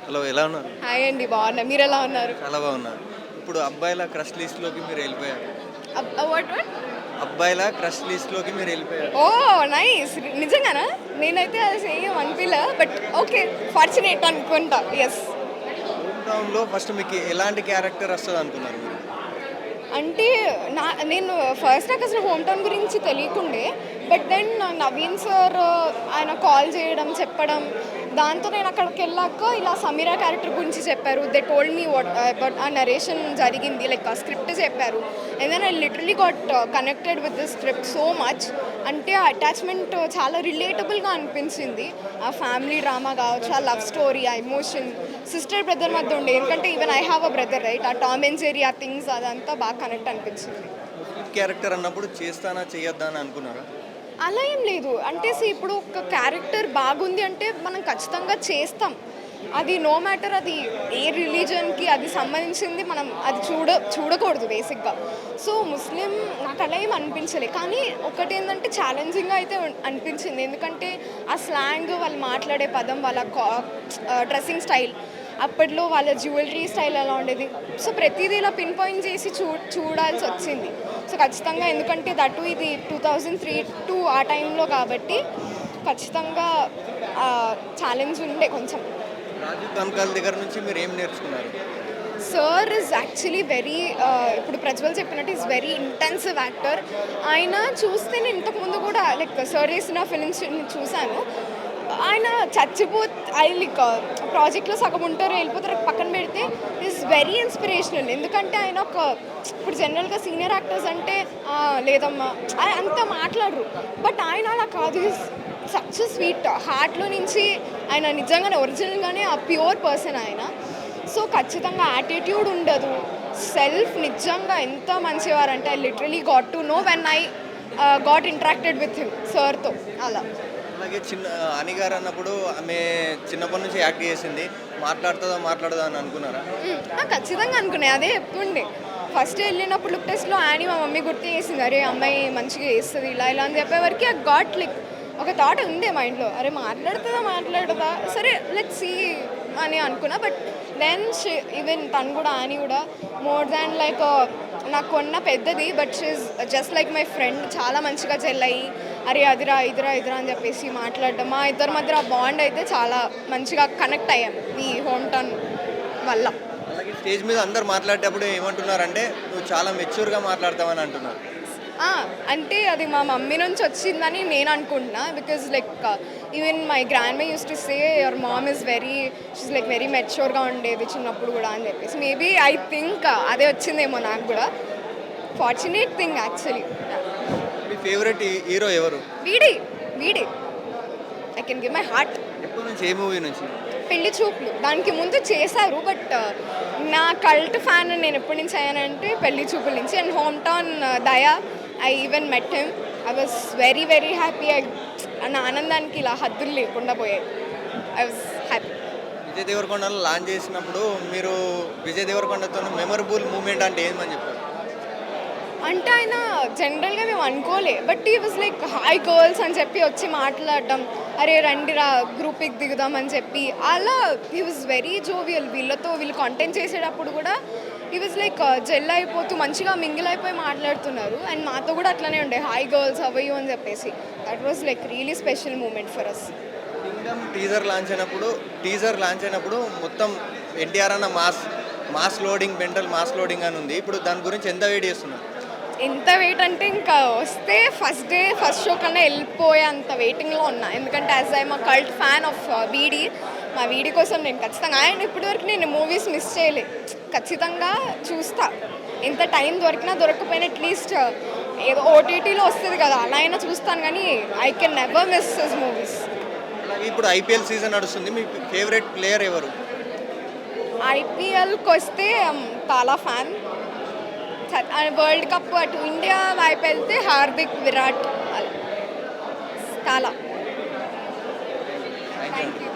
Hello, ఎలా ఉన్నారు? Hi అండి, బాగున్నా. మీరు ఎలా ఉన్నారు? చాలా బాగున్నారు. ఇప్పుడు అబ్బాయిల క్రష్ లిస్ట్‌లోకి మీరు వెళ్ళిపోయారు. వాట్ వాట్ అబ్బాయిల క్రష్ లిస్ట్‌లోకి మీరు వెళ్ళిపోయారు. ఓ నైస్. నిజంగానా? నేనైతే అది సేమ్ అనిపిల్ల, బట్ ఓకే, ఫార్చునేట్ అనుకుంటా. ఎస్. హోమ్ టౌన్‌లో ఫస్ట్ మీకు ఎలాంటి క్యారెక్టర్ వస్తది అనుకున్నారు మీరు? అంటే నేను ఫస్ట్ నాకు అసలు హోమ్ టౌన్ గురించి తెలియకుండే, బట్ దెన్ నవీన్ సార్ ఆయన కాల్ చేయడం చెప్పడం, దాంతో నేను అక్కడికి వెళ్ళాక ఇలా సమీరా క్యారెక్టర్ గురించి చెప్పారు. They told me what but ఆ నరేషన్ జరిగింది, లైక్ ఆ స్క్రిప్ట్ చెప్పారు. And then I literally got connected with the script so much. అంటే ఆ అటాచ్మెంట్ చాలా రిలేటబుల్గా అనిపించింది. ఆ ఫ్యామిలీ డ్రామా కావచ్చు, ఆ లవ్ స్టోరీ, ఆ ఎమోషన్ సిస్టర్ బ్రదర్ మధ్య ఉండే, ఎందుకంటే even I have a brother right, ఆ టామ్ అండ్ జెర్రీ ఆ థింగ్స్ అదంతా బాగా కనెక్ట్ అనిపించింది. ముస్లిం క్యారెక్టర్ అన్నప్పుడు చేస్తానా చేయొద్దా అని అనుకున్నారా? అలా ఏం లేదు. అంటే ఇప్పుడు ఒక క్యారెక్టర్ బాగుంది అంటే మనం ఖచ్చితంగా చేస్తాం. అది నో మ్యాటర్ అది ఏ రిలీజన్‌కి అది సంబంధించింది, మనం అది చూడకూడదు బేసిక్‌గా. సో, ముస్లిం నాకు అలా ఏమి అనిపించలే. కానీ ఒకటేంటంటే ఛాలెంజింగ్‌గా అయితే అనిపించింది. ఎందుకంటే ఆ స్లాంగ్, వాళ్ళు మాట్లాడే పదం, వాళ్ళ డ్రెస్సింగ్ స్టైల్, అప్పట్లో వాళ్ళ జ్యువెలరీ స్టైల్ ఎలా ఉండేది. సో, ప్రతీదీ ఇలా పిన్ పాయింట్ చేసి చూడాల్సి వచ్చింది. సో, ఖచ్చితంగా, ఎందుకంటే దట్టు ఇది 2003 ఆ టైంలో కాబట్టి ఖచ్చితంగా ఛాలెంజ్ ఉండే కొంచెం. రాజీవ్ కనకాల దగ్గర నుంచి మీరు ఏం నేర్చుకున్నారు? సార్ ఇస్ యాక్చువల్లీ వెరీ, ఇప్పుడు ప్రజ్వల్ చెప్పినట్టు ఈజ్ వెరీ ఇంటెన్సివ్ యాక్టర్. ఆయన చూస్తే నేను ఇంతకుముందు కూడా లైక్ సార్ చేసిన ఫిలిమ్స్ చూశాను. ఆయన లైక్ ప్రాజెక్ట్లో సగం ఉంటారు, వెళ్ళిపోతారు, పక్కన పెడితే ఈజ్ వెరీ ఇన్స్పిరేషనల్. ఎందుకంటే ఆయన ఇప్పుడు జనరల్గా సీనియర్ యాక్టర్స్ అంటే లేదమ్మా అంతా మాట్లాడరు, బట్ ఆయన అలా కాదు. సచ్ స్వీట్ హార్ట్లో నుంచి ఆయన నిజంగానే ఒరిజినల్గానే ఆ ప్యూర్ పర్సన్ ఆయన. సో ఖచ్చితంగా యాటిట్యూడ్ ఉండదు. సెల్ఫ్ నిజంగా ఎంత మంచివారంటే I literally got to know when I got interacted with him సార్తో అలా. అలాగే అని గారు అన్నప్పుడు ఆమె చిన్నప్పటి నుంచి యాక్ట్ చేసింది. మాట్లాడదా అని అనుకున్నారా? ఖచ్చితంగా అనుకున్నాయి, అదే చెప్తుండే. ఫస్ట్ వెళ్ళినప్పుడు లుక్ టెస్ట్లో యానీ మా మమ్మీ గుర్తు చేసింది, అరే అమ్మాయి మంచిగా చేస్తుంది ఇలా ఇలా అని చెప్పేవరకు ఆ గాట్ లైక్ ఒక థాట్ ఉండే మైండ్లో, అరే మాట్లాడదా సరే లెట్స్ సీ అని అనుకున్నా. బట్ దెన్ ఈవెన్ తను కూడా యానీ కూడా మోర్ దాన్ లైక్ నాకు కొన్న పెద్దది, but she just like my friend. చాలా మంచిగా చెల్లయి, అరే అదిరా ఇదిరా అని చెప్పేసి మాట్లాడడం, మా ఇద్దరి మధ్య ఆ బాండ్ అయితే చాలా మంచిగా కనెక్ట్ అయ్యాం ఈ హోమ్ టౌన్ వల్ల. అలాగే స్టేజ్ మీద అందరు మాట్లాడేటప్పుడు ఏమంటున్నారంటే నువ్వు చాలా మెచ్యూర్గా మాట్లాడతావని అంటున్నారు. అంటే అది మా మమ్మీ నుంచి వచ్చిందని నేను అనుకుంటున్నా. Because like even my grand my used to say your mom is she's like very మెచ్యూర్గా ఉండేది చిన్నప్పుడు కూడా అని చెప్పేసి. మేబీ ఐ థింక్ అదే వచ్చిందేమో నాకు కూడా. Fortunate thing actually. మీ ఫేవరెట్ హీరో ఎవరు? వీడి I can give my heart. ఎప్పటి నుంచి, ఏ మూవీ నుంచి? పెళ్లి చూపులు. దానికి ముందు చేశారు, బట్ నా కల్ట్ ఫ్యాన్ నేను ఎప్పటి నుంచి అయ్యానంటే పెళ్లి చూపుల నుంచి. అండ్ హోమ్ టౌన్ దయా, I even met him. I was very very happy. నా ఆనందానికి ఇలా హద్దులు లేకుండా పోయాయి. I was happy. విజయ్ దేవరకొండలో లాంచ్ చేసినప్పుడు మీరు విజయ్ దేవరకొండతో మెమరబుల్ మూమెంట్ అంటే ఏమని చెప్పారు? అంటే ఆయన జనరల్గా మేము అనుకోలే, బట్ ఈ వాజ్ లైక్ హాయ్ గర్ల్స్ అని చెప్పి వచ్చి మాట్లాడడం, అరే రండిరా గ్రూప్కి దిగుదాం అని చెప్పి అలా. He was very jovial. వీళ్ళు కాంటెంట్ చేసేటప్పుడు కూడా హీ వాజ్ లైక్ జెల్ అయిపోతూ మంచిగా మింగిల్ అయిపోయి మాట్లాడుతున్నారు. అండ్ మాతో కూడా అట్లనే ఉండే, హాయ్ గర్ల్స్ అవయ్యూ అని చెప్పేసి. That was like really special moment for us. Kingdom teaser launch అయినప్పుడు మొత్తం ఎన్టీఆర్ అన్న mass loading, mental mass loading అని ఉంది. ఇప్పుడు దాని గురించి ఎంత వెయిట్ చేస్తున్నారు? ఎంత వెయిట్ అంటే ఇంకా వస్తే ఫస్ట్ షో కన్నా వెళ్ళిపోయే అంత వెయిటింగ్లో ఉన్నా. ఎందుకంటే as I'm a cult fan of వీడి, మా వీడి కోసం నేను ఖచ్చితంగా, ఆయన ఇప్పటివరకు నేను మూవీస్ మిస్ చేయలే, ఖచ్చితంగా చూస్తా. ఎంత టైం దొరకపోయినా అట్లీస్ట్ ఏదో ఓటీటీలో వస్తుంది కదా, అలా అయినా చూస్తాను. కానీ I can never miss his movies. అలాగే ఇప్పుడు ఐపీఎల్ సీజన్ నడుస్తుంది. మీ ఫేవరెట్ ప్లేయర్ ఎవరు? ఐపీఎల్కి వస్తే తాలా ఫ్యాన్. వరల్డ్ కప్ అటు ఇండియా వైపు వెళ్తే హార్దిక్, విరాట్, చాలా. Thank you.